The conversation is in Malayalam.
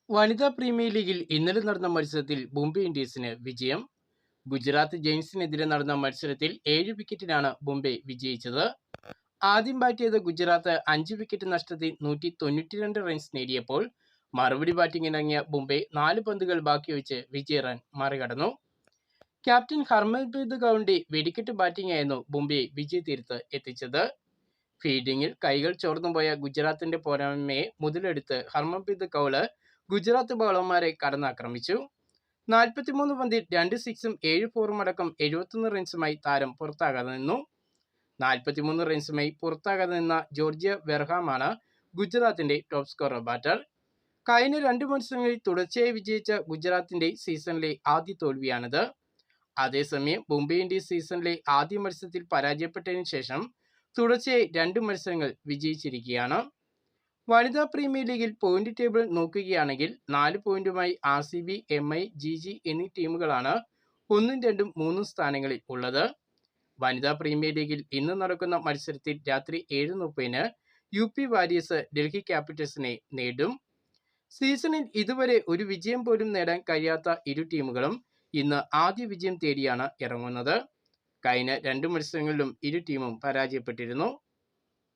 വനിതാ പ്രീമിയർ ലീഗിൽ ഇന്നലെ നടന്ന മത്സരത്തിൽ മുംബൈ ഇന്ത്യൻസിന് വിജയം. ഗുജറാത്ത് ജയൻസിനെതിരെ നടന്ന മത്സരത്തിൽ 7 വിക്കറ്റിനാണ് മുംബൈ വിജയിച്ചത്. ആദ്യം ബാറ്റ് ചെയ്ത ഗുജറാത്ത് 5 വിക്കറ്റ് നഷ്ടത്തിൽ 192 റൺസ് നേടിയപ്പോൾ മറുപടി ബാറ്റിംഗിനിറങ്ങിയ മുംബൈ 4 പന്തുകൾ ബാക്കി വെച്ച് വിജയ റൺ മറികടന്നു. ക്യാപ്റ്റൻ ഹർമൻപ്രീത് കൗറിന്റെ വെടിക്കെട്ട് ബാറ്റിംഗായിരുന്നു മുംബൈയെ വിജയതീരത്ത് എത്തിച്ചത്. ഫീൽഡിംഗിൽ കൈകൾ ചോർന്നുപോയ ഗുജറാത്തിന്റെ പോരായ്മയെ മുതലെടുത്ത് ഹർമൻപ്രീത് കൗർ ഗുജറാത്ത് ബൗളർമാരെ കടന്നാക്രമിച്ചു. 43 പന്തിൽ 2 സിക്സും 7 ഫോറും അടക്കം 71 റൺസുമായി താരം പുറത്താകാതെ നിന്നു. 43 റൺസുമായി പുറത്താകാതെ നിന്ന ജോർജിയ വെർഹാമാണ് ഗുജറാത്തിന്റെ ടോപ്പ് സ്കോറർ ബാറ്റർ. കഴിഞ്ഞ 2 മത്സരങ്ങളിൽ തുടർച്ചയായി വിജയിച്ച ഗുജറാത്തിന്റെ സീസണിലെ ആദ്യ തോൽവിയാണിത്. അതേസമയം മുംബൈ ഇന്ത്യൻസ് സീസണിലെ ആദ്യ മത്സരത്തിൽ പരാജയപ്പെട്ടതിനു ശേഷം തുടർച്ചയായി 2 മത്സരങ്ങൾ വിജയിച്ചിരിക്കുകയാണ്. വനിതാ പ്രീമിയർ ലീഗിൽ പോയിന്റ് ടേബിൾ നോക്കുകയാണെങ്കിൽ 4 പോയിന്റുമായി RCB, MI, GG എന്നീ ടീമുകളാണ് 1, 2, 3 സ്ഥാനങ്ങളിൽ ഉള്ളത്. വനിതാ പ്രീമിയർ ലീഗിൽ ഇന്ന് നടക്കുന്ന മത്സരത്തിൽ രാത്രി 7:30 UP വാരിയേഴ്സ് ഡൽഹി ക്യാപിറ്റൽസിനെ നേരിടും. സീസണിൽ ഇതുവരെ ഒരു വിജയം പോലും നേടാൻ കഴിയാത്ത ഇരു ടീമുകളും ഇന്ന് ആദ്യ വിജയം തേടിയാണ് ഇറങ്ങുന്നത്. കഴിഞ്ഞ 2 മത്സരങ്ങളിലും ഇരു ടീമും പരാജയപ്പെട്ടിരുന്നു.